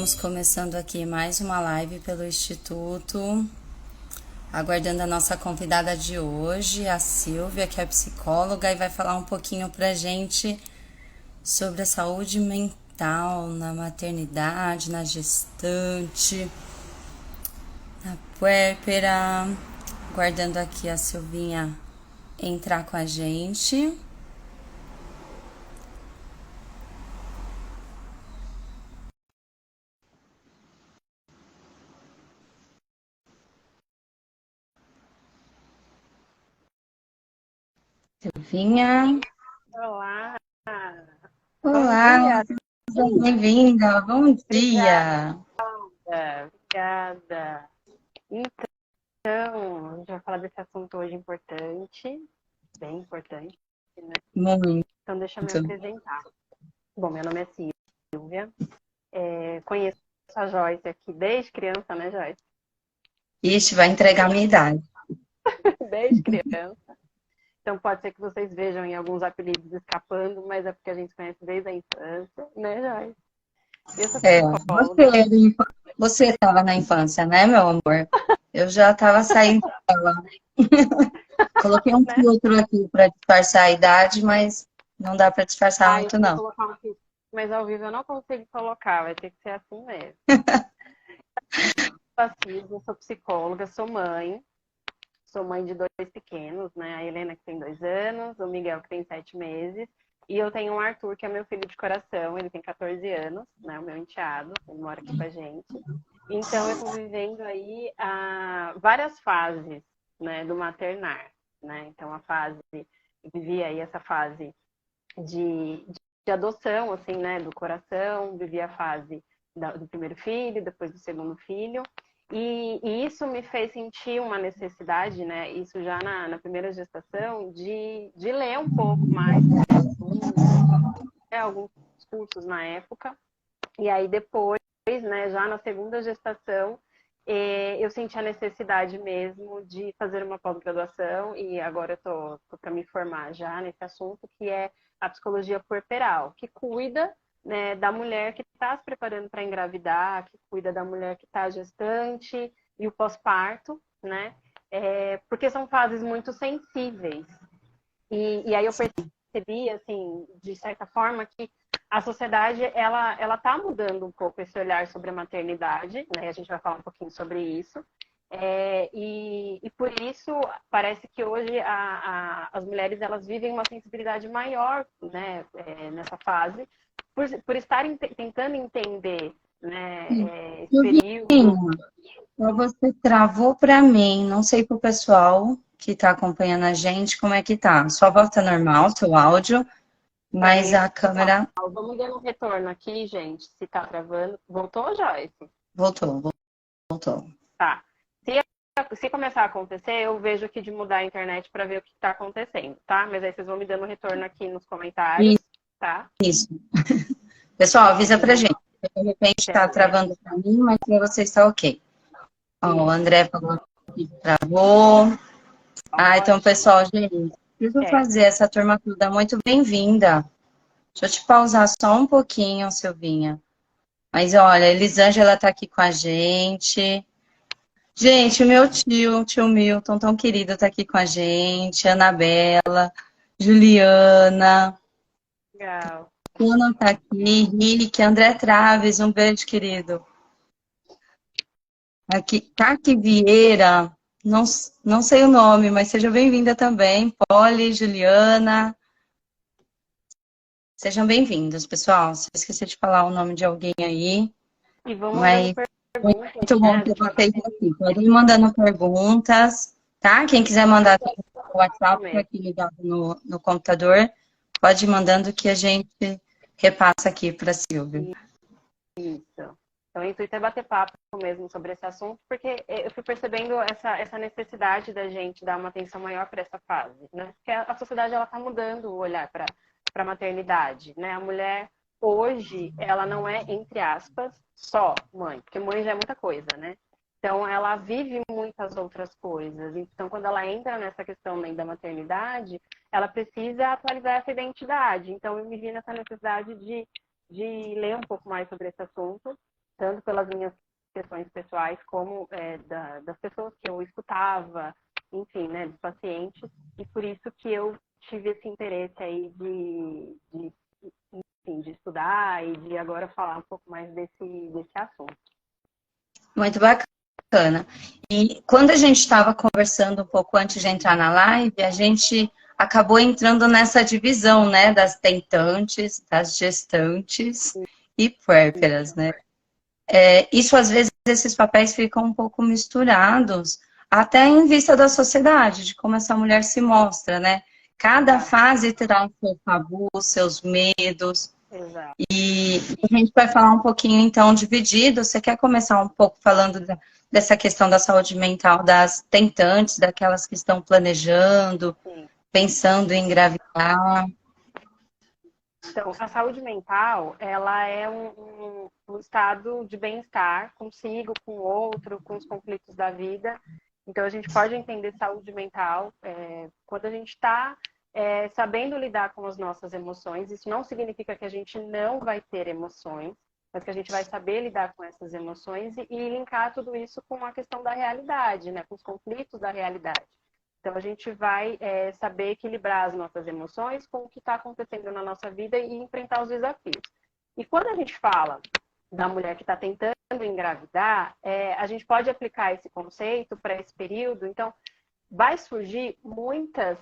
Estamos começando aqui mais uma live pelo Instituto, aguardando a nossa convidada de hoje, a Silvia, que é psicóloga e vai falar um pouquinho pra gente sobre a saúde mental na maternidade, na gestante, na puérpera. Aguardando aqui a Silvinha entrar com a gente. Silvinha. Olá, bom Olá, dia. seja bem-vinda. Bom Obrigada, dia. obrigada. Então, a gente vai falar desse assunto hoje importante, bem importante, né? Muito. Então, deixa eu me apresentar. Bom, meu nome é Silvia, conheço a Joyce aqui desde criança, né, Joyce? Ixi, vai entregar a minha idade. Desde criança. Então, pode ser que vocês vejam em alguns apelidos escapando, mas é porque a gente se conhece desde a infância, né, Joyce? Eu sou É, psicóloga. você estava na infância, né, meu amor? Eu já estava saindo dela. Coloquei um Né? filtro aqui para disfarçar a idade, mas não dá para disfarçar Ah, eu muito, vou não. colocar um filtro. Mas ao vivo eu não consigo colocar, vai ter que ser assim mesmo. Eu sou psicóloga, sou mãe de dois pequenos, né? A Helena que tem 2 anos, o Miguel que tem 7 meses. E eu tenho o Arthur, que é meu filho de coração, ele tem 14 anos, né? O meu enteado, ele mora aqui com a gente. Então eu estou vivendo aí várias fases, né, do maternar, né? Então eu vivi aí essa fase de, de adoção, assim, né, do coração, vivi a fase do primeiro filho, depois do segundo filho, e isso me fez sentir uma necessidade, né, isso já na primeira gestação, de ler um pouco mais sobre o assunto, né, alguns cursos na época, e aí depois, né, já na segunda gestação, eu senti a necessidade mesmo de fazer uma pós-graduação e agora eu tô para me formar já nesse assunto, que é a psicologia puerperal, que cuida, né, da mulher que está se preparando para engravidar, que cuida da mulher que está gestante e o pós-parto, né? Porque são fases muito sensíveis. E aí eu percebi, assim, de certa forma, que a sociedade ela está mudando um pouco esse olhar sobre a maternidade, né? A gente vai falar um pouquinho sobre isso. E por isso parece que hoje as mulheres elas vivem uma sensibilidade maior, né, nessa fase, por estarem tentando entender, né, esse período. Silvinha, você travou para mim, não sei para o pessoal que está acompanhando a gente, como é que tá? Sua voz tá normal, seu áudio, mas É, a câmera vamos dar um retorno aqui, gente, se está travando. Voltou, Joyce? voltou, voltou. Tá. Se começar a acontecer, eu vejo aqui de mudar a internet para ver o que está acontecendo, tá? Mas aí vocês vão me dando retorno aqui nos comentários, tá? Isso. Pessoal, avisa Então pra vamos gente. lá. De repente tá Beleza. travando pra mim, mas pra você está ok. Ó, o Isso. André falou que travou. Ah, então, Ótimo. pessoal, gente, preciso É. fazer essa turma toda muito bem-vinda. Deixa eu te pausar só um pouquinho, Silvinha. Mas olha, Elisângela tá aqui com a gente. Gente, o meu tio, o tio Milton, tão querido, tá aqui com a gente. Anabela, Juliana, Legal. Bruno tá aqui, Rick, André Traves, um beijo, querido. Aqui, Kaki Vieira, não, não sei o nome, mas seja bem-vinda também. Polly, Juliana, sejam bem-vindos, pessoal. Se eu esqueci de falar o nome de alguém aí, E vão mandando mas perguntas, muito bom né? A ter gente vai vocês bater aqui. Podem ir mandando perguntas, tá? Quem quiser mandar o WhatsApp tá mesmo. aqui ligado no computador, pode ir mandando que a gente repassa aqui para a Silvia. Isso. Então, o intuito é bater papo mesmo sobre esse assunto, porque eu fui percebendo essa necessidade da gente dar uma atenção maior para essa fase, né? Porque a sociedade ela está mudando o olhar para a maternidade, né? A mulher hoje ela não é entre aspas só mãe, porque mãe já é muita coisa, né? Então ela vive muitas outras coisas. Então quando ela entra nessa questão da maternidade, ela precisa atualizar essa identidade. Então eu me vi nessa necessidade de ler um pouco mais sobre esse assunto tanto pelas minhas questões pessoais, como das pessoas que eu escutava, enfim, né, dos pacientes, e por isso que eu tive esse interesse aí enfim, de estudar e de agora falar um pouco mais desse assunto. Muito bacana. E quando a gente estava conversando um pouco antes de entrar na live, a gente acabou entrando nessa divisão, né, das tentantes, das gestantes e puérperas, né? Isso, às vezes, esses papéis ficam um pouco misturados, até em vista da sociedade, de como essa mulher se mostra, né? Cada fase terá o seu tabu, os seus medos. Exato. E a gente vai falar um pouquinho, então, dividido. Você quer começar um pouco falando dessa questão da saúde mental das tentantes, daquelas que estão planejando, Sim. pensando em engravidar? Então, a saúde mental, ela é um estado de bem-estar consigo, com o outro, com os conflitos da vida. Então, a gente pode entender saúde mental quando a gente está sabendo lidar com as nossas emoções. Isso não significa que a gente não vai ter emoções, mas que a gente vai saber lidar com essas emoções e linkar tudo isso com a questão da realidade, né? Com os conflitos da realidade. Então, a gente vai saber equilibrar as nossas emoções com o que está acontecendo na nossa vida e enfrentar os desafios. E quando a gente fala da mulher que está tentando engravidar, a gente pode aplicar esse conceito para esse período. Então, vai surgir muitas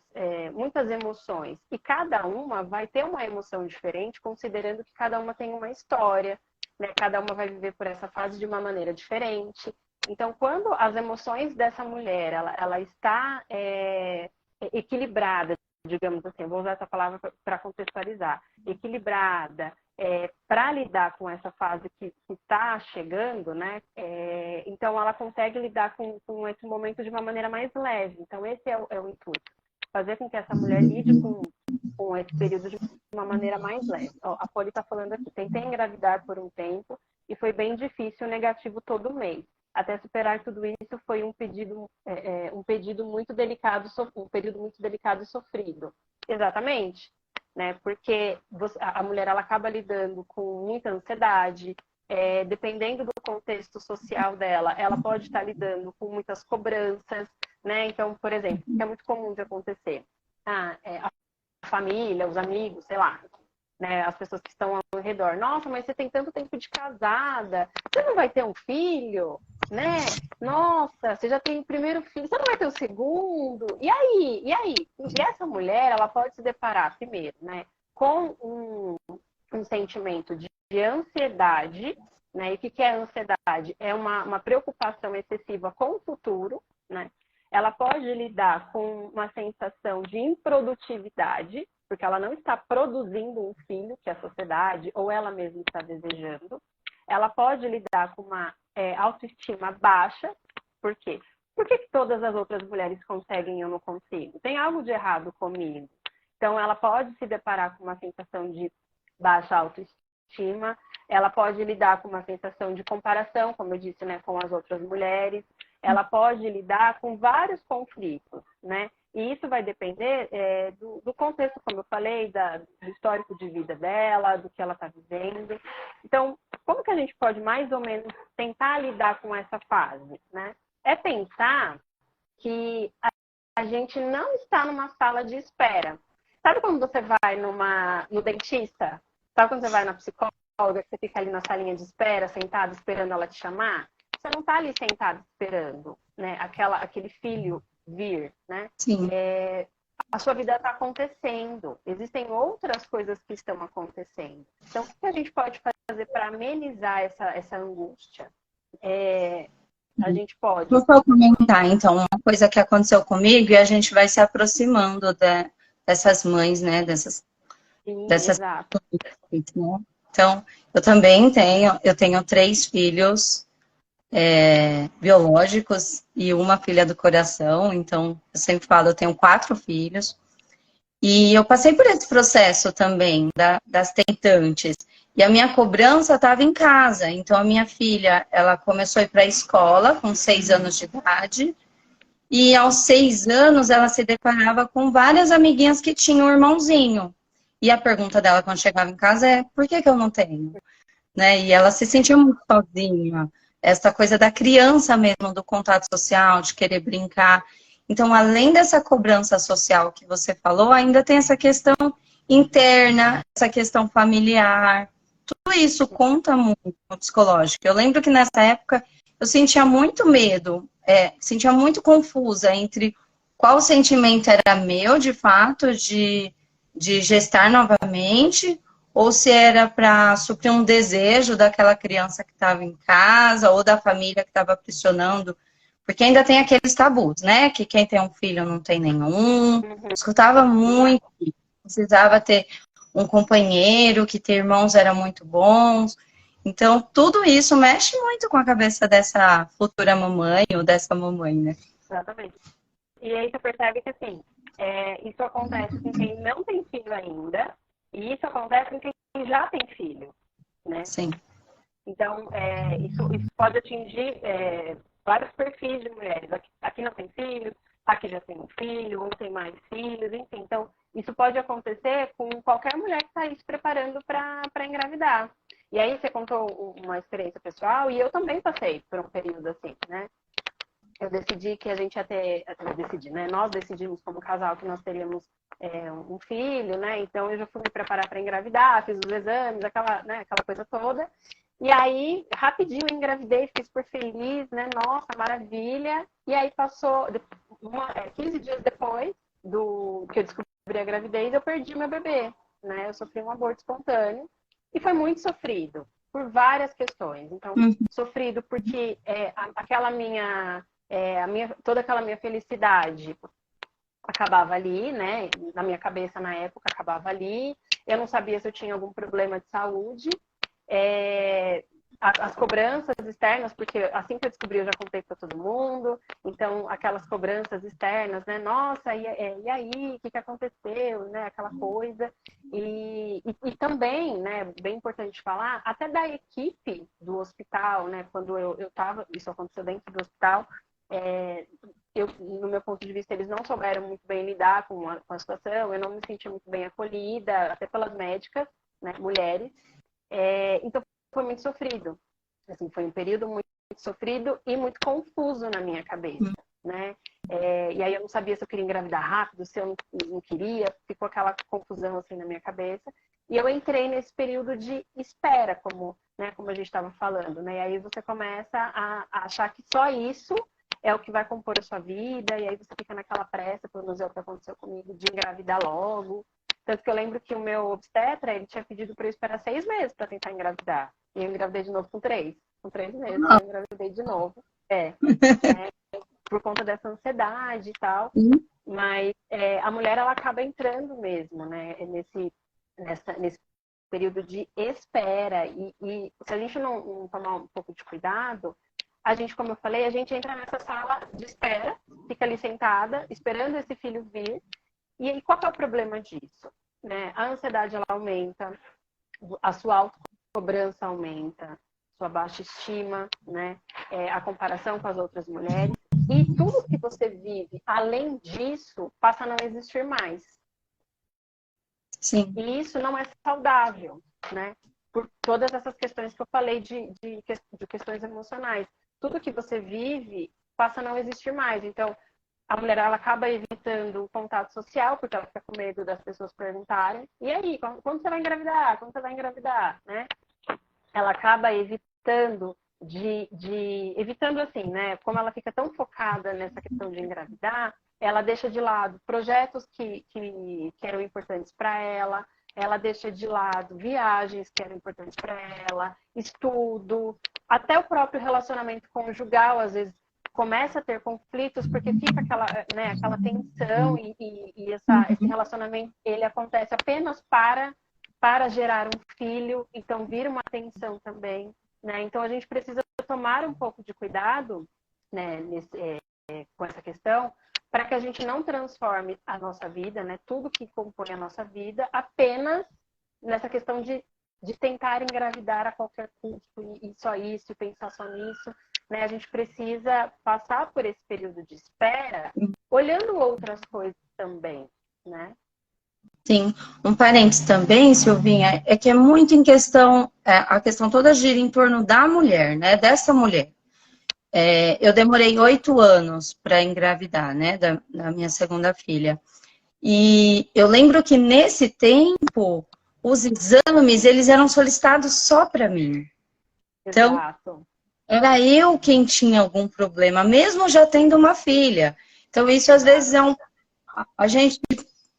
emoções e cada uma vai ter uma emoção diferente, considerando que cada uma tem uma história, né? Cada uma vai viver por essa fase de uma maneira diferente. Então, quando as emoções dessa mulher, ela está equilibrada, digamos assim, eu vou usar essa palavra para contextualizar, equilibrada, para lidar com essa fase que está chegando, né? Então, ela consegue lidar com esse momento de uma maneira mais leve. Então, esse é o intuito, fazer com que essa mulher lide com esse período de uma maneira mais leve. Ó, a Poli está falando aqui, tentei engravidar por um tempo e foi bem difícil, negativo todo mês. Até superar tudo isso foi um pedido muito delicado, um período muito delicado e sofrido. Exatamente, né? Porque a mulher ela acaba lidando com muita ansiedade, dependendo do contexto social dela, ela pode estar lidando com muitas cobranças, né? Então, por exemplo, que é muito comum de acontecer, a família, os amigos, sei lá, né, as pessoas que estão ao redor. Nossa, mas você tem tanto tempo de casada, você não vai ter um filho, né? Nossa, você já tem o primeiro filho, você não vai ter o segundo? E aí? E aí? E essa mulher, ela pode se deparar, primeiro, né, com um sentimento de ansiedade, né? E o que é ansiedade? É uma preocupação excessiva com o futuro, né? Ela pode lidar com uma sensação de improdutividade, porque ela não está produzindo um filho que a sociedade ou ela mesma está desejando. Ela pode lidar com uma autoestima baixa. Por quê? Por que todas as outras mulheres conseguem e eu não consigo? Tem algo de errado comigo. Então, ela pode se deparar com uma sensação de baixa autoestima. Ela pode lidar com uma sensação de comparação, como eu disse, né, com as outras mulheres. Ela pode lidar com vários conflitos, né? E isso vai depender do contexto, como eu falei, do histórico de vida dela, do que ela está vivendo. Então, como que a gente pode mais ou menos tentar lidar com essa fase, né? É pensar que a gente não está numa sala de espera. Sabe quando você vai no dentista? Sabe quando você vai na psicóloga, que você fica ali na salinha de espera, sentado, esperando ela te chamar? Você não está ali sentado esperando, né? Aquele filho vir, né? Sim. A sua vida está acontecendo. Existem outras coisas que estão acontecendo. Então, o que a gente pode fazer para amenizar essa angústia? A gente pode... Vou só comentar, então, uma coisa que aconteceu comigo e a gente vai se aproximando dessas mães, né? Dessas Exato. né? Então, eu também tenho 3 filhos biológicos e uma filha do coração. Então, eu sempre falo, eu tenho 4 filhos. E eu passei por esse processo também, das tentantes. E a minha cobrança estava em casa. Então, a minha filha, ela começou a ir para a escola com 6 anos de idade. E aos 6 anos, ela se deparava com várias amiguinhas que tinham um irmãozinho. E a pergunta dela quando chegava em casa é, por que eu não tenho? né? E ela se sentia muito sozinha. Essa coisa da criança mesmo, do contato social, de querer brincar. Então, além dessa cobrança social que você falou, ainda tem essa questão interna, essa questão familiar. Tudo isso conta muito no psicológico. Eu lembro que nessa época eu sentia muito medo, sentia muito confusa entre qual sentimento era meu, de fato, de gestar novamente, ou se era para suprir um desejo daquela criança que estava em casa, ou da família que estava pressionando, porque ainda tem aqueles tabus, né? Que quem tem um filho não tem nenhum. Uhum. Escutava muito, precisava ter um companheiro, que ter irmãos era muito bons. Então, tudo isso mexe muito com a cabeça dessa futura mamãe ou dessa mamãe, né? Exatamente. E aí você percebe que, assim, isso acontece com quem não tem filho ainda, e isso acontece com quem já tem filho, né? Sim. Então, isso pode atingir vários perfis de mulheres. Aqui não tem filho, aqui já tem um filho, ou tem mais filhos, enfim. Então, isso pode acontecer com qualquer mulher que está aí se preparando para engravidar. E aí você contou uma experiência pessoal, e eu também passei por um período assim, né? Eu decidi que a gente ia ter, né? Nós decidimos como casal que nós teríamos um filho, né? Então eu já fui me preparar para engravidar, fiz os exames, aquela coisa toda. E aí, rapidinho, eu engravidei, fiquei super feliz, né? Nossa, maravilha. E aí passou 15 dias depois do que eu descobri a gravidez, eu perdi meu bebê, né? Eu sofri um aborto espontâneo e foi muito sofrido por várias questões. Então, sofrido porque aquela toda aquela minha felicidade acabava ali, né? Na minha cabeça na época acabava ali. Eu não sabia se eu tinha algum problema de saúde. As cobranças externas, porque assim que eu descobri eu já contei para todo mundo, então aquelas cobranças externas, né? Nossa, e aí, o que aconteceu, né? Aquela coisa. E também, né, bem importante falar, até da equipe do hospital, né? Quando eu estava, isso aconteceu dentro do hospital, no meu ponto de vista, eles não souberam muito bem lidar com a situação, eu não me senti muito bem acolhida, até pelas médicas, né, mulheres. Então, foi muito sofrido. Assim, foi um período muito sofrido e muito confuso na minha cabeça, né? E aí eu não sabia se eu queria engravidar rápido, se eu não queria, ficou aquela confusão assim na minha cabeça. E eu entrei nesse período de espera, como a gente estava falando, né? E aí você começa a achar que só isso é o que vai compor a sua vida, e aí você fica naquela pressa, pelo menos é o que aconteceu comigo, de engravidar logo. Tanto que eu lembro que o meu obstetra, ele tinha pedido para eu esperar 6 meses para tentar engravidar. E eu engravidei de novo com 3. Com 3 meses eu engravidei de novo. Por conta dessa ansiedade e tal. Mas a mulher, ela acaba entrando mesmo, né? Nesse período de espera. E se a gente não tomar um pouco de cuidado, a gente, como eu falei, a gente entra nessa sala de espera, fica ali sentada, esperando esse filho vir. E aí, qual é o problema disso? Né? A ansiedade, ela aumenta, a sua autocobrança aumenta, sua baixa estima, né? A comparação com as outras mulheres. E tudo que você vive, além disso, passa a não existir mais. Sim. E isso não é saudável, né? Por todas essas questões que eu falei de questões emocionais. Tudo que você vive passa a não existir mais. Então, a mulher, ela acaba evitando o contato social, porque ela fica com medo das pessoas perguntarem. E aí, quando você vai engravidar? Quando você vai engravidar? Né? Ela acaba evitando evitando assim, né? Como ela fica tão focada nessa questão de engravidar, ela deixa de lado projetos que eram importantes para ela deixa de lado viagens que eram importantes para ela, estudo, até o próprio relacionamento conjugal, às vezes começa a ter conflitos porque fica aquela tensão esse relacionamento ele acontece apenas para gerar um filho, então vira uma tensão também, né? Então a gente precisa tomar um pouco de cuidado, né, com essa questão, para que a gente não transforme a nossa vida, né, tudo que compõe a nossa vida, apenas nessa questão de tentar engravidar a qualquer custo e só isso, e pensar só nisso. Né? A gente precisa passar por esse período de espera, olhando outras coisas também, né? Sim, um parênteses também, Silvinha, é que é muito em questão, a questão toda gira em torno da mulher, né? Dessa mulher. Eu demorei 8 anos para engravidar, né? Da minha segunda filha. E eu lembro que nesse tempo, os exames, eles eram solicitados só para mim. Então, Exato. era eu quem tinha algum problema, mesmo já tendo uma filha. Então, isso às vezes Exato. a gente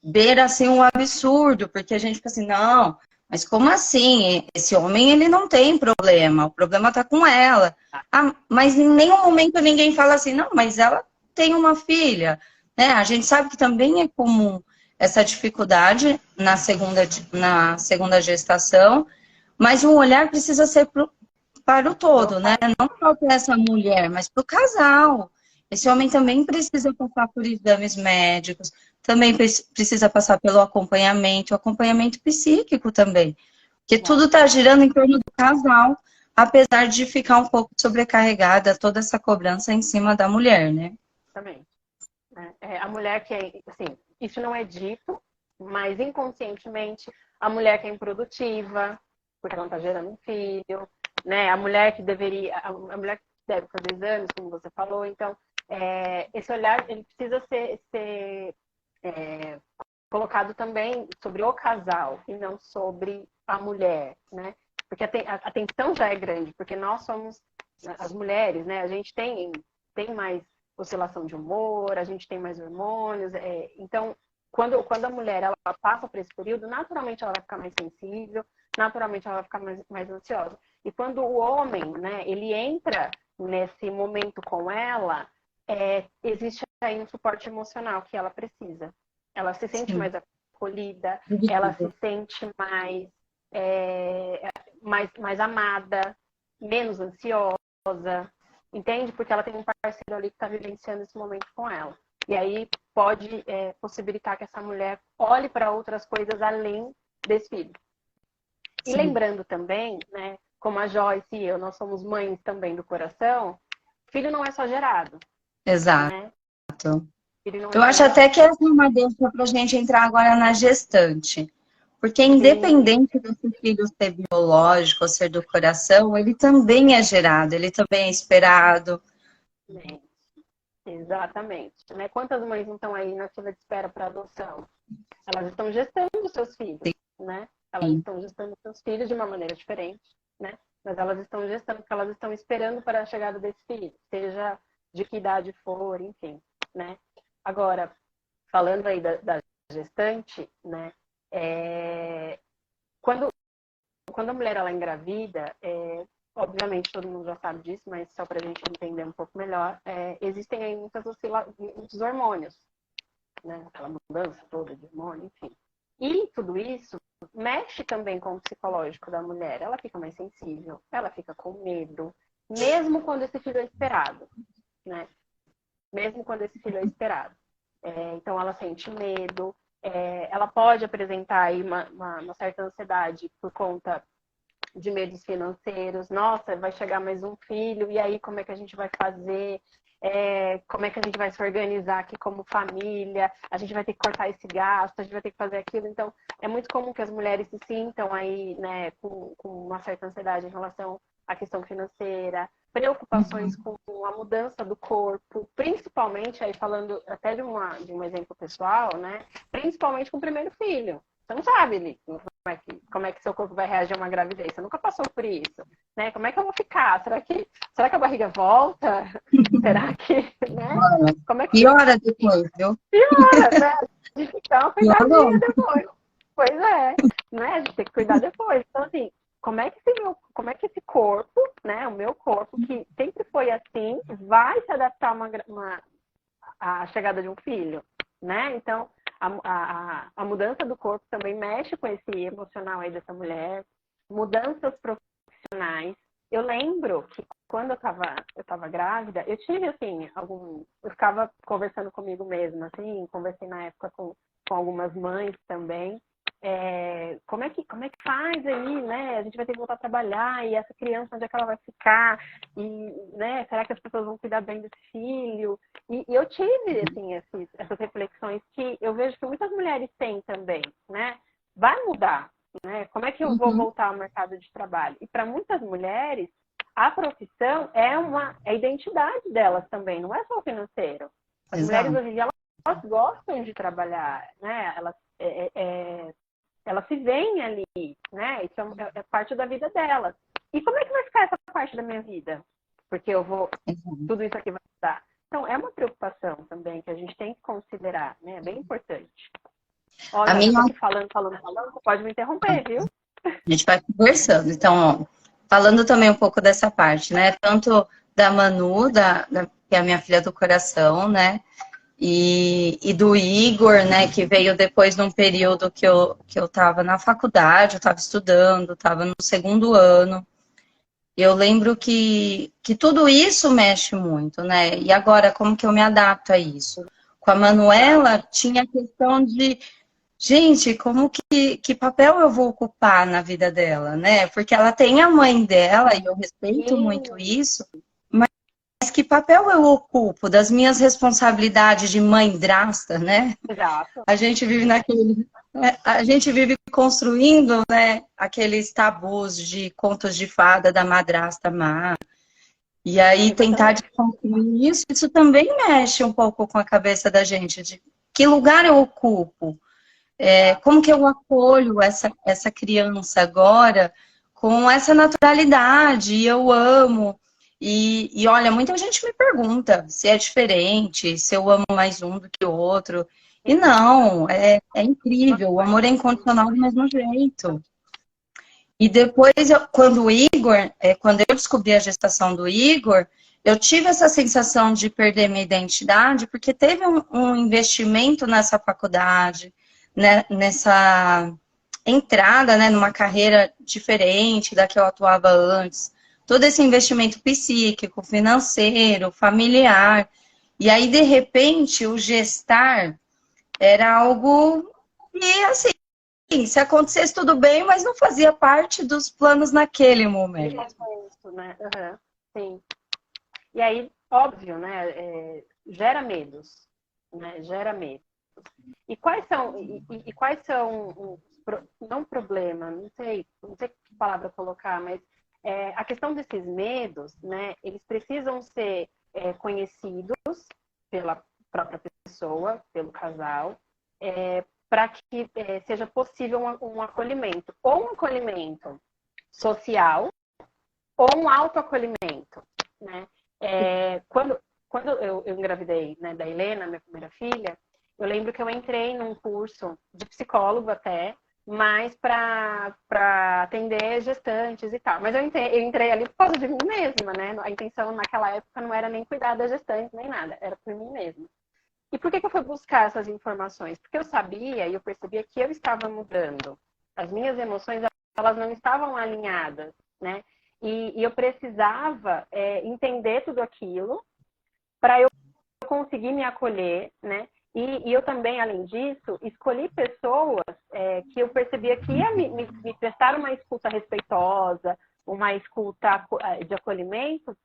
beira assim um absurdo, porque a gente fica assim, não, mas como assim? Esse homem ele não tem problema, o problema tá com ela. Ah, mas em nenhum momento ninguém fala assim, não, mas ela tem uma filha, né? A gente sabe que também é comum essa dificuldade na segunda gestação, mas o olhar precisa ser para o Pro todo, né? pai. Não só para essa mulher, mas para o casal. Esse homem também precisa passar por exames médicos, também precisa passar pelo acompanhamento, o acompanhamento psíquico também. Porque tudo está Exato. girando em torno do casal, apesar de ficar um pouco sobrecarregada toda essa cobrança em cima da mulher, né? Também. Né? A mulher que é, assim, isso não é dito, mas inconscientemente, a mulher que é improdutiva, porque ela não está gerando um filho, né? A mulher que deveria, a mulher que deve fazer exames, como você falou, então, esse olhar, ele precisa ser colocado também sobre o casal e não sobre a mulher, né? Porque a tensão já é grande, porque nós somos as mulheres, né? A gente tem mais oscilação de humor, a gente tem mais hormônios, então quando a mulher ela passa por esse período, naturalmente ela vai ficar mais sensível, naturalmente ela vai ficar mais ansiosa. E quando o homem, né, ele entra nesse momento com ela, existe aí um suporte emocional que ela precisa. Ela se sente Sim. mais acolhida, ela se sente mais amada, menos ansiosa, entende? Porque ela tem um parceiro ali que está vivenciando esse momento com ela. E aí pode possibilitar que essa mulher olhe para outras coisas além desse filho. E Sim. lembrando também, né, como a Joyce e eu, nós somos mães também do coração, filho não é só gerado, Exato. né? Filho não é Eu só acho até gerado. que essa é uma deixa para a gente entrar agora na gestante. Porque Sim, independente desse filho ser biológico ou ser do coração, ele também é gerado, ele também é esperado. exatamente. Né? Quantas mães não estão aí na fila de espera para adoção? Elas estão gestando seus filhos, né? Elas Sim, estão gestando seus filhos de uma maneira diferente, né? Mas elas estão gestando porque elas estão esperando para a chegada desse filho, seja de que idade for, enfim, né? Agora, falando aí da gestante, né? É, quando, quando a mulher ela engravida, obviamente todo mundo já sabe disso, mas só para a gente entender um pouco melhor, existem aí muitos hormônios, né? Aquela mudança toda de hormônio, enfim. E tudo isso mexe também com o psicológico da mulher. Ela fica mais sensível, ela fica com medo, mesmo quando esse filho é esperado, né? Mesmo quando esse filho é esperado. Então ela sente medo, ela pode apresentar aí uma certa ansiedade por conta de medos financeiros. Nossa, vai chegar mais um filho, e aí como é que a gente vai fazer? Como é que a gente vai se organizar aqui como família? A gente vai ter que cortar esse gasto, a gente vai ter que fazer aquilo. Então, é muito comum que as mulheres se sintam aí, né, com uma certa ansiedade em relação à questão financeira, preocupações com a mudança do corpo, principalmente, aí falando até de um exemplo pessoal, né, principalmente com o primeiro filho. Você não sabe, Lico, como é que seu corpo vai reagir a uma gravidez. Você nunca passou por isso, né? Como é que eu vou ficar? Será que a barriga volta? Será que, né? Como é que piora depois, viu? piora, né? A gente tem uma Piorou. cuidadinha depois. Pois é, né? A gente tem que cuidar depois. Então, assim, como é que esse corpo, né? O meu corpo, que sempre foi assim, vai se adaptar à chegada de um filho, né? Então, a mudança do corpo também mexe com esse emocional aí dessa mulher, mudanças profissionais. Eu lembro que quando eu tava grávida, eu tive, assim, eu ficava conversando comigo mesma, assim, conversei na época com algumas mães também, como é que faz aí, né? A gente vai ter que voltar a trabalhar, e essa criança, onde é que ela vai ficar? E, né, será que as pessoas vão cuidar bem desse filho? E eu tive, assim, essas reflexões que eu vejo que muitas mulheres têm também, né? que eu vou voltar ao mercado de trabalho? E para muitas mulheres, a profissão é a identidade delas também, não é só o financeiro. As mulheres hoje em dia, elas gostam de trabalhar, né? Elas se veem ali, né? Isso é parte da vida delas. E como é que vai ficar essa parte da minha vida? Porque tudo isso aqui vai mudar. Então, é uma preocupação também que a gente tem que considerar, né? É bem importante. Olha, eu tô aqui falando, você pode me interromper, viu? A gente vai conversando. Então, ó, falando também um pouco dessa parte, né? Tanto da Manu, que é a minha filha do coração, né? E do Igor, né? Que veio depois num período que eu tava na faculdade, eu tava estudando, tava no segundo ano. Eu lembro que tudo isso mexe muito, né? E agora, como que eu me adapto a isso? Com a Manuela, tinha a questão de, gente, como que papel eu vou ocupar na vida dela, né? Porque ela tem a mãe dela, e eu respeito muito isso, mas que papel eu ocupo das minhas responsabilidades de mãe-drasta, né? Exato. A gente vive construindo, né, aqueles tabus de contos de fada da madrasta má. E aí tentar desconstruir isso também mexe um pouco com a cabeça da gente, de que lugar eu ocupo, como que eu acolho essa criança agora com essa naturalidade, e eu amo. E olha, muita gente me pergunta se é diferente, se eu amo mais um do que o outro. E não, é incrível, o amor é incondicional do mesmo jeito. E depois, quando eu descobri a gestação do Igor, eu tive essa sensação de perder minha identidade, porque teve um investimento nessa faculdade, né, nessa entrada, né, numa carreira diferente da que eu atuava antes. Todo esse investimento psíquico, financeiro, familiar. E aí, de repente, o gestar era algo que, assim, se acontecesse tudo bem, mas não fazia parte dos planos naquele momento. Né? Uhum. Sim. E aí, óbvio, né? Gera medos, né? Gera medos. E quais são não problema, não sei que palavra colocar, mas a questão desses medos, né? Eles precisam ser conhecidos pela própria pessoa, pelo casal, para que seja possível um acolhimento, ou um acolhimento social, ou um autoacolhimento, né? Quando eu engravidei, né, da Helena, minha primeira filha, eu lembro que eu entrei num curso de psicólogo até, mas para atender gestantes e tal. Mas eu entrei ali por causa de mim mesma, né? A intenção naquela época não era nem cuidar da gestante, nem nada, era por mim mesma. E por que eu fui buscar essas informações? Porque eu sabia e eu percebia que eu estava mudando. As minhas emoções, elas não estavam alinhadas, né? E eu precisava entender tudo aquilo para eu conseguir me acolher, né? E eu também, além disso, escolhi pessoas que eu percebia que ia me prestar uma escuta respeitosa, uma escuta de acolhimento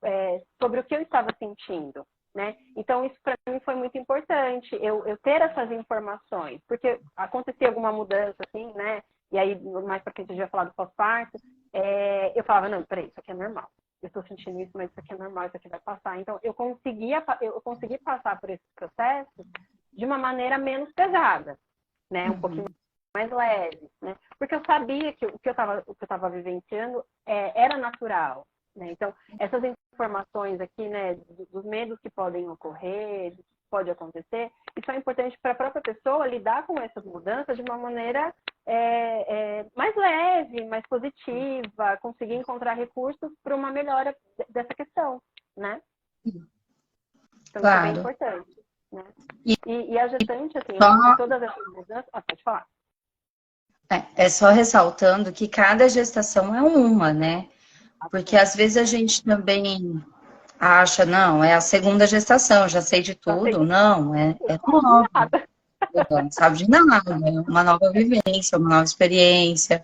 sobre o que eu estava sentindo, né? Então, isso para mim foi muito importante, eu ter essas informações, porque acontecia alguma mudança, assim, né? E aí, mais para frente, a gente vai falar do pós-parto, eu falava, não, peraí, isso aqui é normal. Eu estou sentindo isso, mas isso aqui é normal, isso aqui vai passar. Então, eu consegui passar por esse processo de uma maneira menos pesada, né? Um pouquinho mais leve, né? Porque eu sabia que o que eu estava vivenciando era natural, né? Então, essas informações aqui, né, dos medos que podem ocorrer, do que pode acontecer, isso é importante para a própria pessoa lidar com essas mudanças de uma maneira mais leve, mais positiva, conseguir encontrar recursos para uma melhora dessa questão, né? Então, claro. Isso é bem importante, né? E a gestante, assim, todas essas mudanças... pode falar. Só ressaltando que cada gestação é uma, né? Porque às vezes a gente também acha, não, é a segunda gestação, já sei de tudo. Não, é nova. Não sabe de nada, é uma nova vivência, uma nova experiência.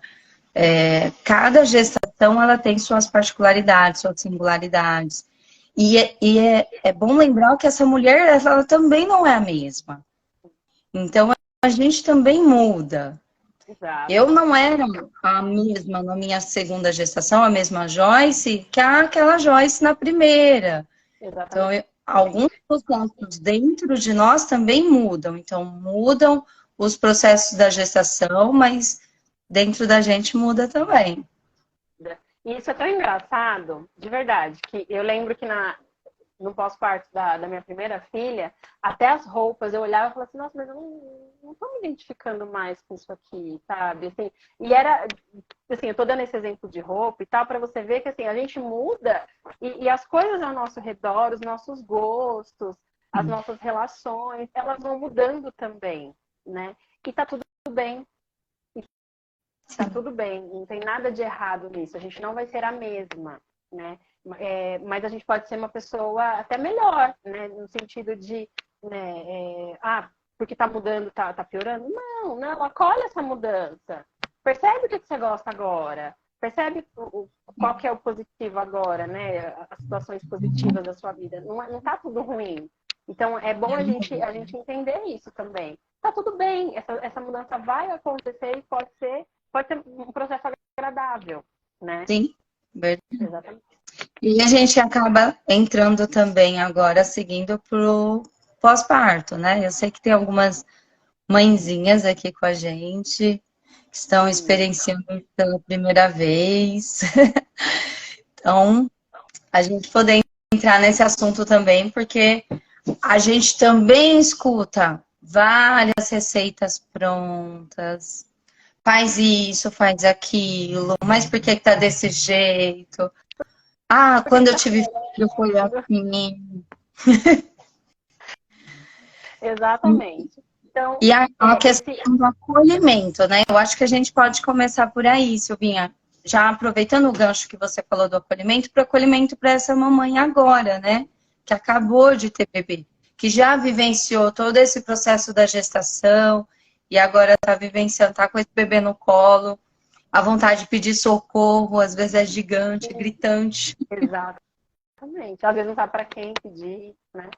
Cada gestação, ela tem suas particularidades, suas singularidades. E é bom lembrar que essa mulher, ela também não é a mesma. Então, a gente também muda. Exato. Eu não era a mesma na minha segunda gestação, a mesma Joyce, que aquela Joyce na primeira. Então, Exatamente. alguns processos dentro de nós também mudam. Então, mudam os processos da gestação, mas dentro da gente muda também. E isso é tão engraçado, de verdade, que eu lembro que no pós-parto da minha primeira filha, até as roupas eu olhava e falava assim, nossa, mas eu não tô me identificando mais com isso aqui, sabe? Assim, e era, assim, eu tô dando esse exemplo de roupa e tal, para você ver que assim, a gente muda e as coisas ao nosso redor, os nossos gostos, as nossas relações, elas vão mudando também, né? E tá tudo bem. Tá tudo bem, não tem nada de errado nisso. A gente não vai ser a mesma, né? Mas a gente pode ser uma pessoa até melhor, né? No sentido de, né? Porque tá mudando, tá piorando? Não, não. Acolhe essa mudança. Percebe o que você gosta agora. Percebe qual que é o positivo agora, né? As situações positivas da sua vida. Não tá tudo ruim. Então, é bom a gente entender isso também. Tá tudo bem, essa mudança vai acontecer e pode ser um processo agradável, né? Sim, verdade. Exatamente. E a gente acaba entrando também agora, seguindo pro pós-parto, né? Eu sei que tem algumas mãezinhas aqui com a gente, que estão Sim. experienciando pela primeira vez. Então, a gente poder entrar nesse assunto também, porque a gente também escuta várias receitas prontas. Faz isso, faz aquilo, mas por que que tá desse jeito? Ah, Por que quando que eu tá tive filho foi piorando? assim. Exatamente. Então, E a questão esse. do acolhimento, né? Eu acho que a gente pode começar por aí, Silvinha. Já aproveitando o gancho que você falou do acolhimento, para o acolhimento para essa mamãe agora, né? Que acabou de ter bebê, que já vivenciou todo esse processo da gestação e agora está vivenciando, tá com esse bebê no colo, a vontade de pedir socorro, às vezes é gigante, gritante. Exatamente. Às vezes não sabe para quem pedir, né?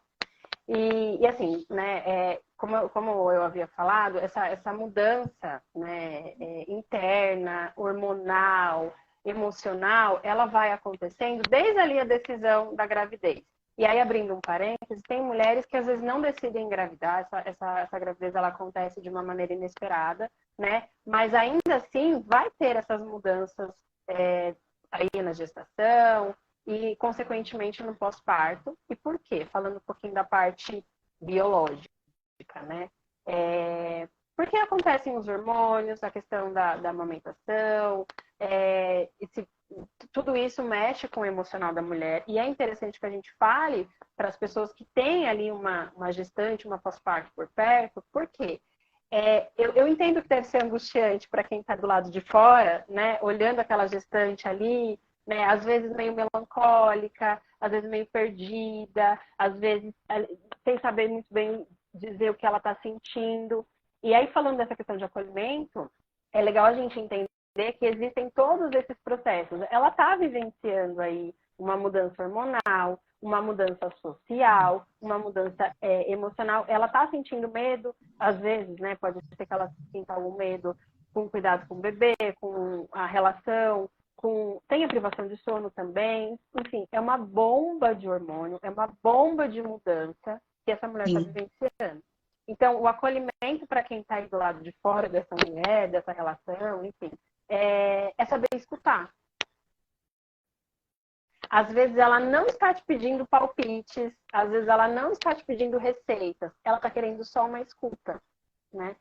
E assim, né, como eu havia falado, essa mudança, né, interna, hormonal, emocional, ela vai acontecendo desde ali a decisão da gravidez. E aí, abrindo um parênteses, tem mulheres que às vezes não decidem engravidar, essa gravidez ela acontece de uma maneira inesperada, né? Mas ainda assim vai ter essas mudanças aí na gestação, e, consequentemente, no pós-parto. E por quê? Falando um pouquinho da parte biológica, né? Porque acontecem os hormônios, a questão da amamentação, tudo isso mexe com o emocional da mulher. E é interessante que a gente fale para as pessoas que têm ali uma gestante, uma pós-parto por perto, por quê? Eu entendo que deve ser angustiante para quem está do lado de fora, né? Olhando aquela gestante ali, né? Às vezes meio melancólica, às vezes meio perdida, às vezes sem saber muito bem dizer o que ela está sentindo. E aí, falando dessa questão de acolhimento, é legal a gente entender que existem todos esses processos. Ela está vivenciando aí uma mudança hormonal, uma mudança social, uma mudança emocional. Ela está sentindo medo, às vezes, né? Pode ser que ela sinta algum medo com cuidado com o bebê, com a relação, tem a privação de sono também. Enfim, é uma bomba de hormônio, é uma bomba de mudança que essa mulher está Sim. vivenciando. Então, o acolhimento para quem está aí do lado de fora dessa mulher, dessa relação, enfim, é saber escutar. Às vezes ela não está te pedindo palpites, às vezes ela não está te pedindo receitas, ela está querendo só uma escuta, né?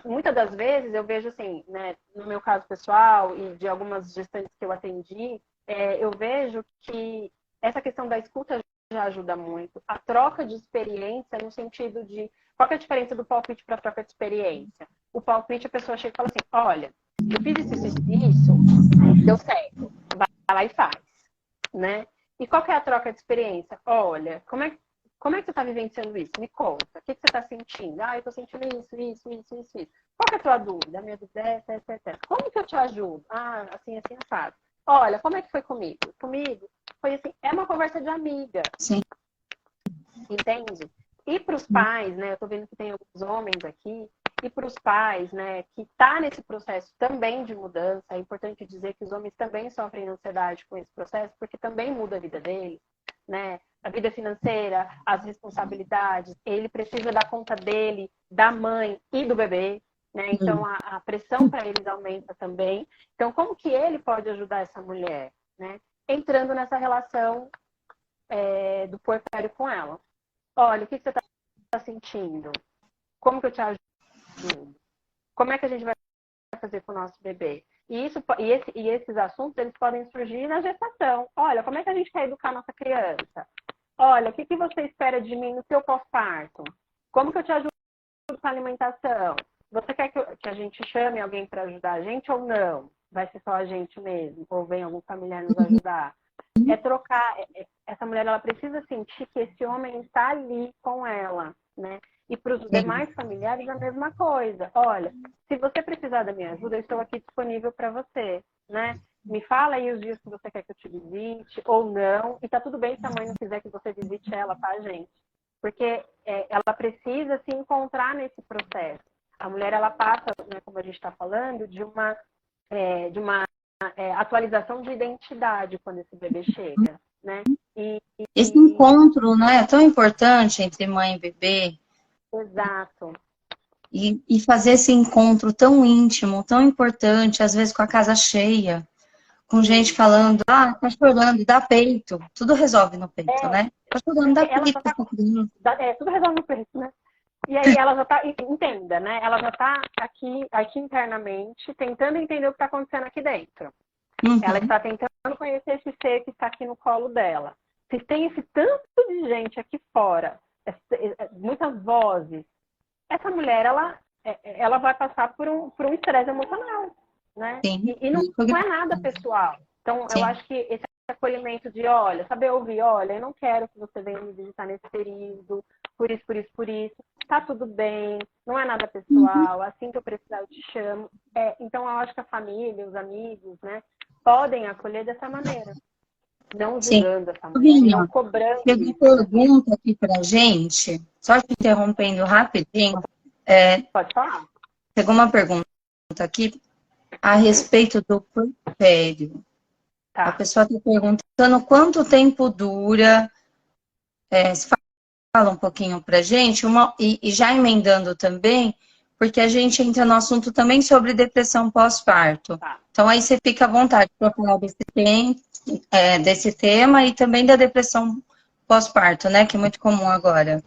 Muitas das vezes eu vejo assim, né, no meu caso pessoal e de algumas gestantes que eu atendi, eu vejo que essa questão da escuta já ajuda muito. A troca de experiência no sentido de qual que é a diferença do palpite para a troca de experiência? O palpite a pessoa chega e fala assim, olha, eu fiz isso, deu certo, vai lá e faz, né? E qual que é a troca de experiência? Olha, como é que você está vivenciando isso? Me conta. O que você está sentindo? Eu estou sentindo isso. Qual que é a tua dúvida? A minha dúvida é essa. Como que eu te ajudo? Assim, assado. Olha, como é que foi comigo? Comigo foi assim, é uma conversa de amiga. Sim. Entende? E para os pais, né? Eu estou vendo que tem alguns homens aqui. E para os pais, né, que tá nesse processo também de mudança, é importante dizer que os homens também sofrem ansiedade com esse processo, porque também muda a vida deles, né? A vida financeira, as responsabilidades, ele precisa dar conta dele, da mãe e do bebê, né? Então a pressão para eles aumenta também. Então, como que ele pode ajudar essa mulher, né? Entrando nessa relação do puerpério com ela. Olha, o que você está sentindo? Como que eu te ajudo? Como é que a gente vai fazer com o nosso bebê? E esses assuntos, eles podem surgir na gestação. Olha, como é que a gente quer educar a nossa criança? Olha, o que você espera de mim no seu pós-parto? Como que eu te ajudo com a alimentação? Você quer que a gente chame alguém para ajudar a gente ou não? Vai ser só a gente mesmo? Ou vem algum familiar nos ajudar? É trocar. Essa mulher, ela precisa sentir que esse homem está ali com ela, né? E para os demais familiares, a mesma coisa. Olha, se você precisar da minha ajuda, eu estou aqui disponível para você, né? Me fala aí os dias que você quer que eu te visite ou não. E tá tudo bem se a mãe não quiser que você visite ela, tá, gente? Porque ela precisa se encontrar nesse processo. A mulher, ela passa, né, como a gente está falando, de uma atualização de identidade quando esse bebê chega, né? Esse encontro, né, é tão importante entre mãe e bebê. Exato. E fazer esse encontro tão íntimo, tão importante, às vezes com a casa cheia, com gente falando, tá chorando, dá peito. Tudo resolve no peito, né? Tá chorando, dá Ela peito. já tá, tudo resolve no peito, né? E aí ela já tá, entenda, né? Ela já tá aqui internamente, tentando entender o que está acontecendo aqui dentro. Ela está tentando conhecer esse ser que está aqui no colo dela. Se tem esse tanto de gente aqui fora, muitas vozes, essa mulher, ela vai passar por um estresse emocional, né? Sim. E não é nada pessoal. Então, eu acho que esse acolhimento de, olha, saber ouvir, olha, eu não quero que você venha me visitar nesse período, por isso, por isso, por isso. Tá tudo bem, não é nada pessoal, assim que eu precisar eu te chamo. Então, eu acho que a família, os amigos, né, podem acolher dessa maneira. Não julgando essa mulher, não cobrando. Chegou pergunta aqui pra gente, só te interrompendo rapidinho. Pode falar. Chegou uma pergunta aqui a respeito do puerpério. Tá. A pessoa está perguntando quanto tempo dura. Se fala um pouquinho pra gente, e já emendando também, porque a gente entra no assunto também sobre depressão pós-parto. Tá. Então aí você fica à vontade para falar desse tema e também da depressão pós-parto, né? Que é muito comum agora.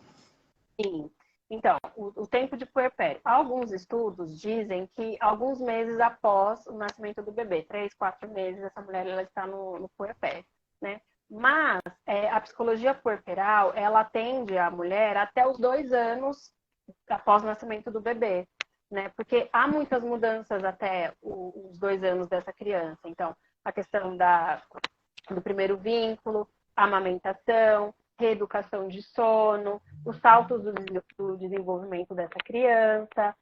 Sim. Então, o tempo de puerpério. Alguns estudos dizem que alguns meses após o nascimento do bebê, 3, 4 meses, essa mulher ela está no puerpério, né? Mas a psicologia puerperal, ela atende a mulher até os 2 anos após o nascimento do bebê, né? Porque há muitas mudanças até os 2 anos dessa criança. Então, a questão do primeiro vínculo, a amamentação, reeducação de sono, os saltos do desenvolvimento dessa criança.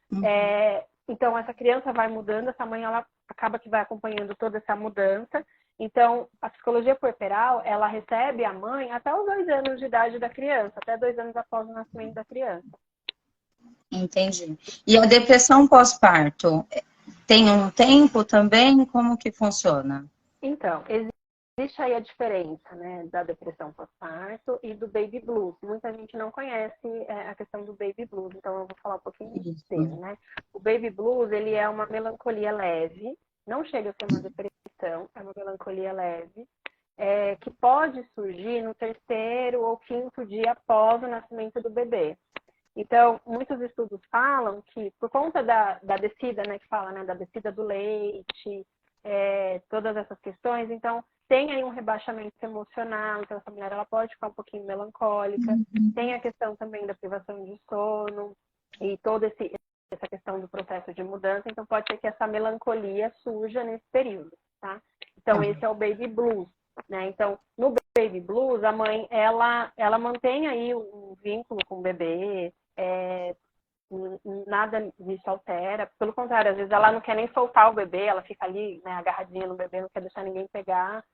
Então, essa criança vai mudando, essa mãe ela acaba que vai acompanhando toda essa mudança. Então, a psicologia puerperal, ela recebe a mãe até os 2 anos de idade da criança, até 2 anos após o nascimento da criança. Entendi. E a depressão pós-parto tem um tempo também? Como que funciona? Então, existe aí a diferença, né, da depressão pós-parto e do baby blues. Muita gente não conhece a questão do baby blues, então eu vou falar um pouquinho dele, né? O baby blues, ele é uma melancolia leve, não chega a ser uma depressão, é uma melancolia leve, que pode surgir no 3º ou 5º dia após o nascimento do bebê. Então, muitos estudos falam que, por conta da descida, né, que fala, né, da descida do leite, todas essas questões, então, tem aí um rebaixamento emocional, então essa mulher ela pode ficar um pouquinho melancólica, tem a questão também da privação de sono e toda essa questão do processo de mudança, então pode ser que essa melancolia surja nesse período, tá? Então, esse é o baby blues, né? Então, no baby blues, a mãe, ela mantém aí um vínculo com o bebê, nada disso altera. Pelo contrário, às vezes ela não quer nem soltar o bebê, ela fica ali, né, agarradinha no bebê, não quer deixar ninguém pegar.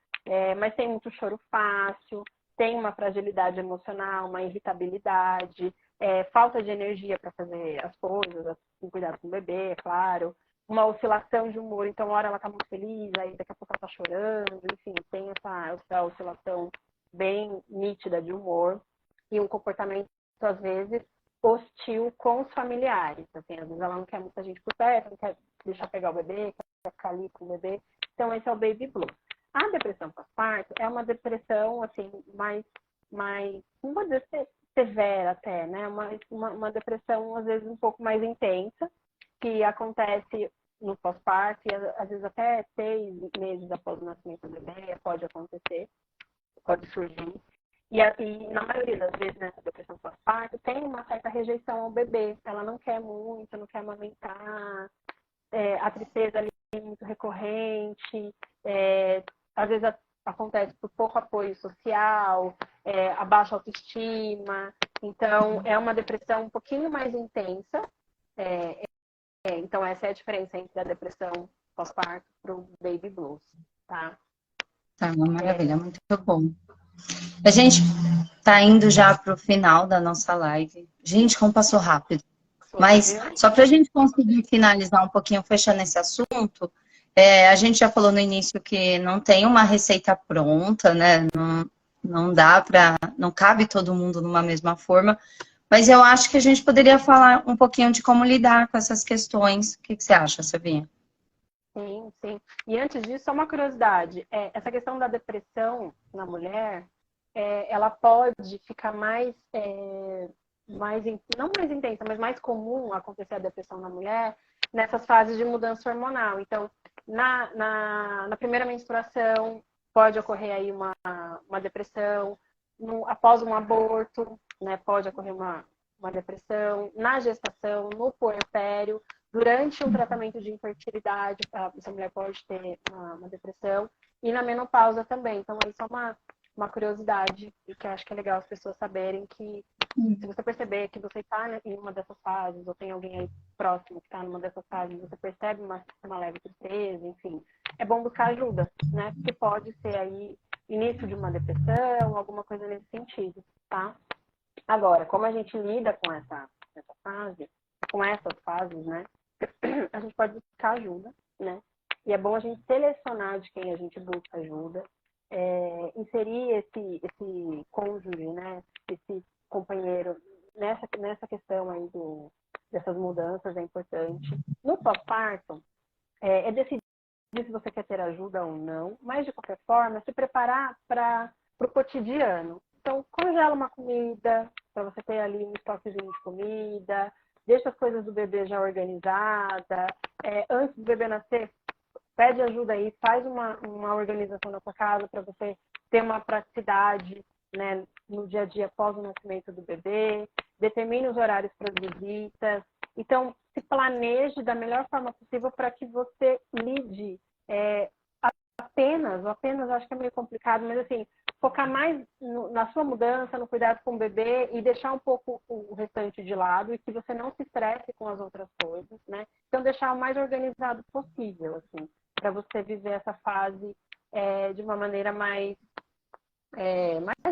Mas tem muito choro fácil, tem uma fragilidade emocional, uma irritabilidade, falta de energia para fazer as coisas, com cuidado com o bebê, é claro, uma oscilação de humor, então uma hora ela está muito feliz, aí daqui a pouco ela está chorando, enfim, tem essa oscilação bem nítida de humor e um comportamento, às vezes, hostil com os familiares. Assim, às vezes ela não quer muita gente por perto, não quer deixar pegar o bebê, quer ficar ali com o bebê. Então, esse é o baby blues. A depressão pós-parto é uma depressão, assim, mais não vou dizer severa até, né? Uma depressão, às vezes, um pouco mais intensa, que acontece no pós-parto e, às vezes, até 6 meses após o nascimento do bebê, pode acontecer, pode surgir. E na maioria das vezes, nessa depressão pós-parto, tem uma certa rejeição ao bebê. Ela não quer muito, não quer amamentar, a tristeza ali é muito recorrente, às vezes acontece por pouco apoio social, a baixa autoestima. Então, é uma depressão um pouquinho mais intensa. Então, essa é a diferença entre a depressão pós-parto para o baby blues, tá? Tá, uma maravilha, muito bom. A gente tá indo já para o final da nossa live. Gente, como passou rápido. Mas só para a gente conseguir finalizar um pouquinho, fechando esse assunto, a gente já falou no início que não tem uma receita pronta, né? Não dá para, não cabe todo mundo numa mesma forma. Mas eu acho que a gente poderia falar um pouquinho de como lidar com essas questões. O que você acha, Savinha? Sim, sim. E antes disso, só uma curiosidade. Essa questão da depressão na mulher, ela pode ficar não mais intensa, mas mais comum acontecer a depressão na mulher nessas fases de mudança hormonal. Então, na primeira menstruação, pode ocorrer aí uma depressão. Após um aborto, né, pode ocorrer uma depressão. Na gestação, no puerpério, durante um tratamento de infertilidade, essa mulher pode ter uma depressão. E na menopausa também. Então, aí só uma curiosidade, e que eu acho que é legal as pessoas saberem que se você perceber que você está em uma dessas fases, ou tem alguém aí próximo que está numa dessas fases, você percebe uma leve tristeza, enfim, é bom buscar ajuda, né? Porque pode ser aí início de uma depressão, alguma coisa nesse sentido, tá? Agora, como a gente lida com essa fase, com essas fases, né? A gente pode buscar ajuda, né? E é bom a gente selecionar de quem a gente busca ajuda, inserir esse cônjuge, né? Esse companheiro nessa questão aí dessas mudanças é importante. No pós-parto, decidir se você quer ter ajuda ou não, mas de qualquer forma, se preparar para o cotidiano. Então, congela uma comida, para você ter ali um estoquezinho de comida, deixa as coisas do bebê já organizada. Antes do bebê nascer, pede ajuda aí, faz uma organização na sua casa para você ter uma praticidade, né, no dia a dia após o nascimento do bebê, determine os horários para as visitas. Então, se planeje da melhor forma possível para que você lide apenas, acho que é meio complicado, mas assim, focar mais na sua mudança, no cuidado com o bebê e deixar um pouco o restante de lado e que você não se estresse com as outras coisas, né? Então, deixar o mais organizado possível, assim, para você viver essa fase de uma maneira mais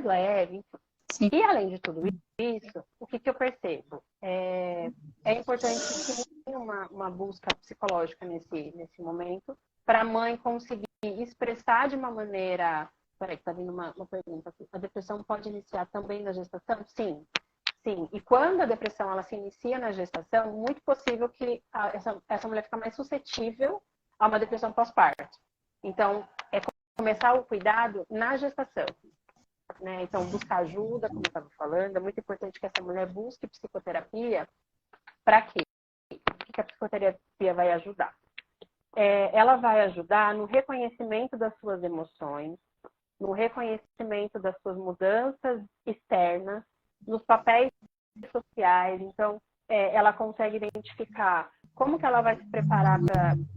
leve. Sim. E, além de tudo isso, o que eu percebo? É importante sim uma busca psicológica nesse momento, para a mãe conseguir expressar de uma maneira... Peraí, está vindo uma pergunta aqui. A depressão pode iniciar também na gestação? Sim. Sim. E quando a depressão ela se inicia na gestação, muito possível que essa mulher fica mais suscetível a uma depressão pós-parto. Então, começar o cuidado na gestação. Né? Então, buscar ajuda, como eu estava falando, é muito importante que essa mulher busque psicoterapia. Para quê? O que a psicoterapia vai ajudar? Ela vai ajudar no reconhecimento das suas emoções, no reconhecimento das suas mudanças externas, nos papéis sociais. Então, ela consegue identificar como que ela vai se preparar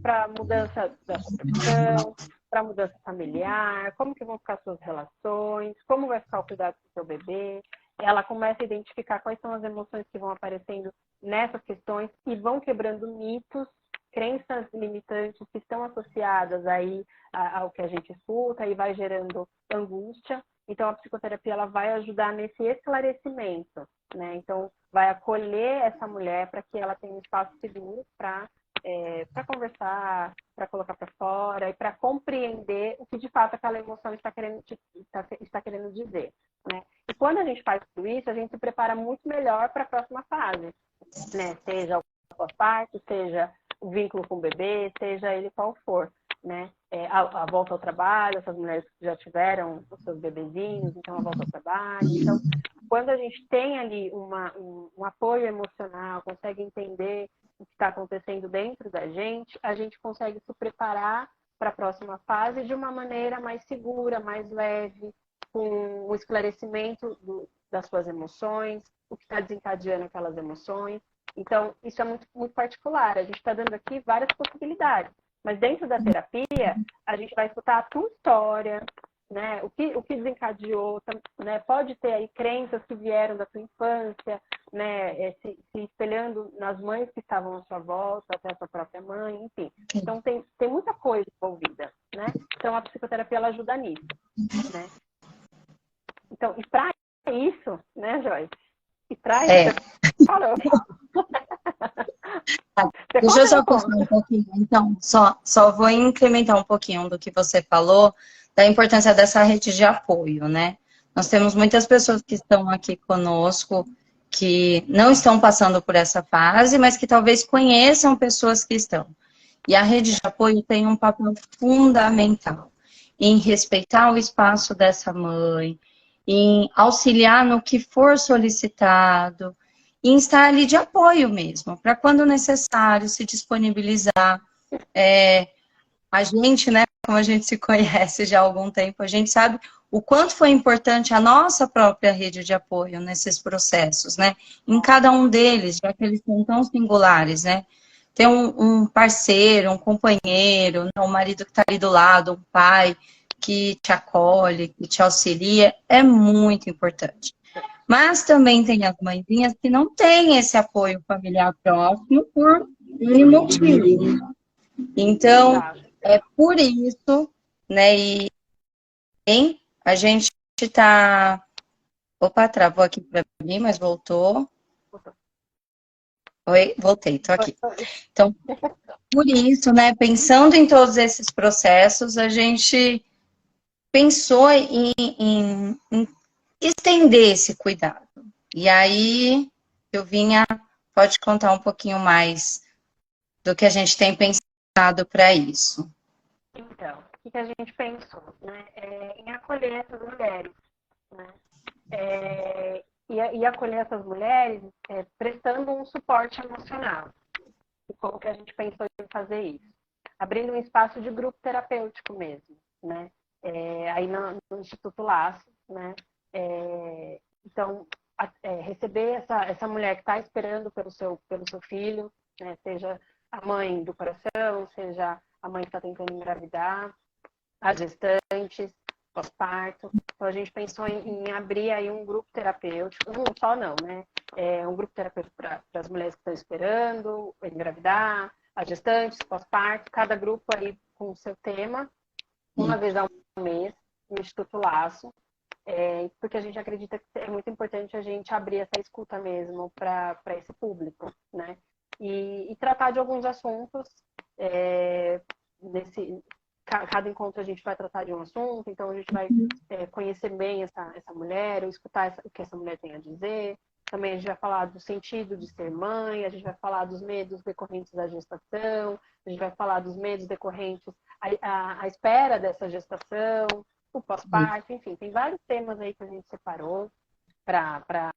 para a mudança da sua profissão, para a mudança familiar, como que vão ficar suas relações, como vai ficar o cuidado do seu bebê. Ela começa a identificar quais são as emoções que vão aparecendo nessas questões e vão quebrando mitos, crenças limitantes que estão associadas aí ao que a gente escuta e vai gerando angústia. Então, a psicoterapia ela vai ajudar nesse esclarecimento, né? Então, vai acolher essa mulher para que ela tenha um espaço seguro para conversar, para colocar para fora e para compreender o que de fato aquela emoção está querendo dizer, né? E quando a gente faz tudo isso, a gente se prepara muito melhor para a próxima fase, né? Seja o pós-parto, seja o vínculo com o bebê, seja ele qual for, né? A volta ao trabalho, essas mulheres que já tiveram os seus bebezinhos, então a volta ao trabalho. Então, quando a gente tem ali um apoio emocional, consegue entender o que está acontecendo dentro da gente, a gente consegue se preparar para a próxima fase de uma maneira mais segura, mais leve, com o esclarecimento das suas emoções, o que está desencadeando aquelas emoções. Então, isso é muito, muito particular. A gente está dando aqui várias possibilidades. Mas dentro da terapia, a gente vai escutar a tua história, né? O que desencadeou, né? Pode ter aí crenças que vieram da tua infância, né? Se espelhando nas mães que estavam à sua volta, até a sua própria mãe, enfim. Então, tem muita coisa envolvida, né? Então, a psicoterapia, ela ajuda nisso, né? Então, e para isso, né, Joyce? E para isso, você falou. Deixa eu só continuar um pouquinho. Então, só vou incrementar um pouquinho do que você falou, da importância dessa rede de apoio, né? Nós temos muitas pessoas que estão aqui conosco, que não estão passando por essa fase, mas que talvez conheçam pessoas que estão. E a rede de apoio tem um papel fundamental em respeitar o espaço dessa mãe, em auxiliar no que for solicitado, em estar ali de apoio mesmo, para quando necessário se disponibilizar. A gente, né, como a gente se conhece já há algum tempo, a gente sabe o quanto foi importante a nossa própria rede de apoio nesses processos, né? Em cada um deles, já que eles são tão singulares, né? Ter um parceiro, um companheiro, né? Um marido que está ali do lado, um pai que te acolhe, que te auxilia, é muito importante. Mas também tem as mãezinhas que não têm esse apoio familiar próximo por N motivo. Então, é por isso, né, e a gente tá... Opa, travou aqui para mim, mas voltou. Oi, voltei, tô aqui. Então, por isso, né, pensando em todos esses processos, a gente pensou em estender esse cuidado. E aí, pode contar um pouquinho mais do que a gente tem pensado para isso. Então, o que a gente pensou, né? Em acolher essas mulheres, né? E acolher essas mulheres prestando um suporte emocional. E como que a gente pensou em fazer isso? Abrindo um espaço de grupo terapêutico mesmo, né? Aí no Instituto Laço, né? Então, receber essa mulher que está esperando pelo seu filho, né? Seja a mãe do coração, seja a mãe que está tentando engravidar, as gestantes, pós-parto. Então, a gente pensou em abrir aí um grupo terapêutico, só não, né? Um grupo terapêutico para as mulheres que estão esperando engravidar, as gestantes, pós-parto, cada grupo aí com o seu tema, uma vez ao mês, no Instituto Laço, porque a gente acredita que é muito importante a gente abrir essa escuta mesmo para esse público, né? E tratar de alguns assuntos. Cada encontro a gente vai tratar de um assunto, então a gente vai conhecer bem essa mulher, ou escutar o que essa mulher tem a dizer. Também a gente vai falar do sentido de ser mãe, a gente vai falar dos medos decorrentes da gestação, a gente vai falar dos medos decorrentes à espera dessa gestação, o pós-parto, enfim, tem vários temas aí que a gente separou para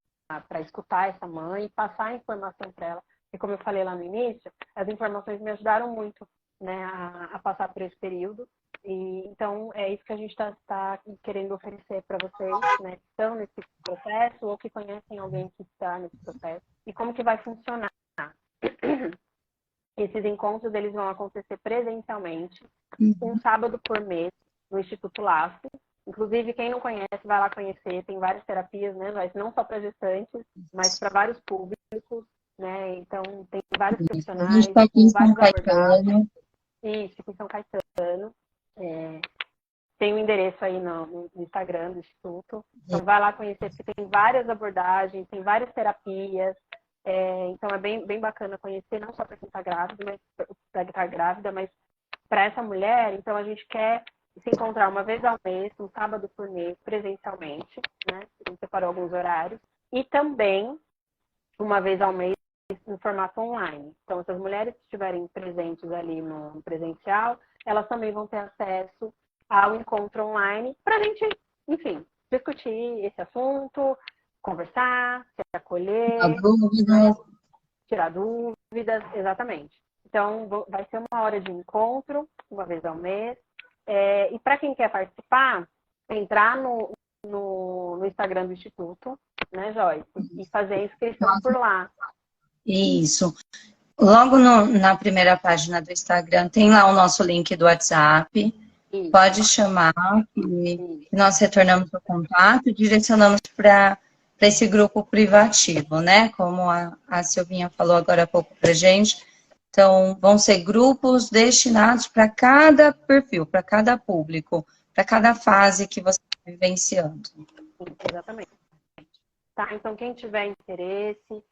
escutar essa mãe e passar a informação para ela. E como eu falei lá no início, as informações me ajudaram muito, né, a passar por esse período. E, então, é isso que a gente está querendo oferecer para vocês, né, que estão nesse processo ou que conhecem alguém que está nesse processo. E como que vai funcionar. Esses encontros eles vão acontecer presencialmente, um sábado por mês, no Instituto Laço. Inclusive, quem não conhece, vai lá conhecer. Tem várias terapias, né, não só para gestantes, mas para vários públicos. Né? Então, tem vários profissionais, A gente está aqui em São vários abordagens. Caetano. Isso, em São Caetano. Tem um endereço aí no Instagram do Instituto. Então, vai lá conhecer, porque tem várias abordagens, tem várias terapias. Então, é bem bacana conhecer, não só para quem está grávida, mas para essa mulher. Então, a gente quer se encontrar uma vez ao mês, um sábado por mês, presencialmente, né? A gente separou alguns horários. E também, uma vez ao mês, em formato online. Então, se as mulheres estiverem presentes ali no presencial, elas também vão ter acesso ao encontro online para a gente, enfim, discutir esse assunto, conversar, se acolher, né? Tirar dúvidas, exatamente. Então, vai ser uma hora de encontro, uma vez ao mês. E para quem quer participar, entrar no Instagram do Instituto, né, Joyce? E fazer a inscrição por lá. Isso. Logo na primeira página do Instagram tem lá o nosso link do WhatsApp. Isso. Pode chamar, que nós retornamos o contato e direcionamos para esse grupo privativo, né? Como a Silvinha falou agora há pouco para a gente. Então, vão ser grupos destinados para cada perfil, para cada público, para cada fase que você está vivenciando. Exatamente. Tá, então, quem tiver interesse,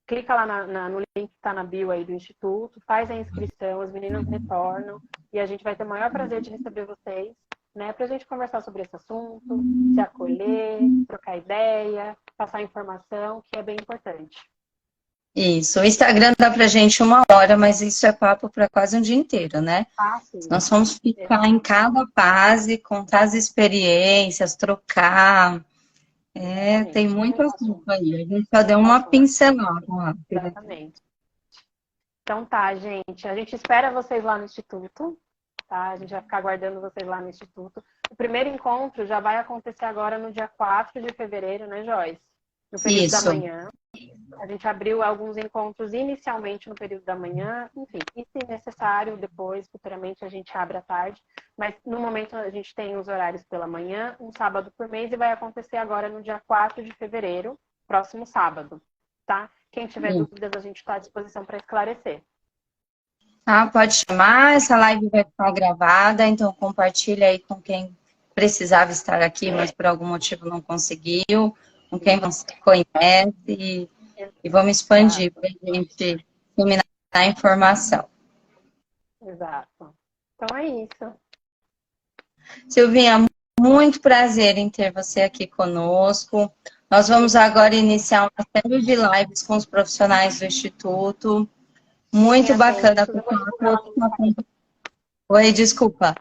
clica lá no link que está na bio aí do Instituto, faz a inscrição, as meninas retornam e a gente vai ter o maior prazer de receber vocês, né, para a gente conversar sobre esse assunto, se acolher, trocar ideia, passar informação, que é bem importante. Isso, o Instagram dá pra gente 1 hora, mas isso é papo para quase um dia inteiro, né? Sim. Nós vamos ficar em cada fase, contar as experiências, trocar. Tem muito assunto aí. A gente só deu uma pincelada lá. Exatamente. Então tá, gente. A gente espera vocês lá no Instituto, tá? A gente vai ficar aguardando vocês lá no Instituto. O primeiro encontro já vai acontecer agora no dia 4 de fevereiro, né, Joyce? No período da manhã. A gente abriu alguns encontros inicialmente no período da manhã, enfim, e se necessário, depois, futuramente, a gente abre à tarde. Mas no momento a gente tem os horários pela manhã, um sábado por mês, e vai acontecer agora no dia 4 de fevereiro, próximo sábado, tá? Quem tiver dúvidas, a gente está à disposição para esclarecer. Pode chamar, essa live vai ficar gravada, então compartilha aí com quem precisava estar aqui, mas por algum motivo não conseguiu, com quem você conhece, e vamos expandir para a gente disseminar a informação. Exato. Então é isso. Silvinha, muito prazer em ter você aqui conosco. Nós vamos agora iniciar uma série de lives com os profissionais do Instituto. Muito bacana. Oi, desculpa.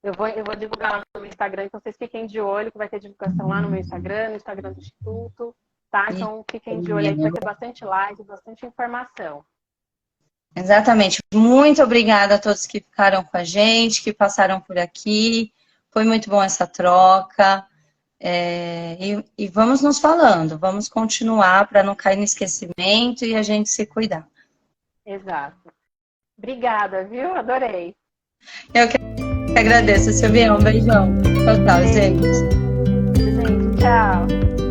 Eu vou divulgar lá no meu Instagram, então vocês fiquem de olho, que vai ter divulgação lá no meu Instagram, no Instagram do Instituto, tá? Então fiquem de olho aí, que vai ter bastante live, bastante informação. Exatamente. Muito obrigada a todos que ficaram com a gente, que passaram por aqui. Foi muito bom essa troca. E vamos nos falando, vamos continuar para não cair no esquecimento e a gente se cuidar. Exato. Obrigada, viu? Adorei. Eu que agradeço, Silvia. Um beijão. Tchau, gente. Gente, tchau.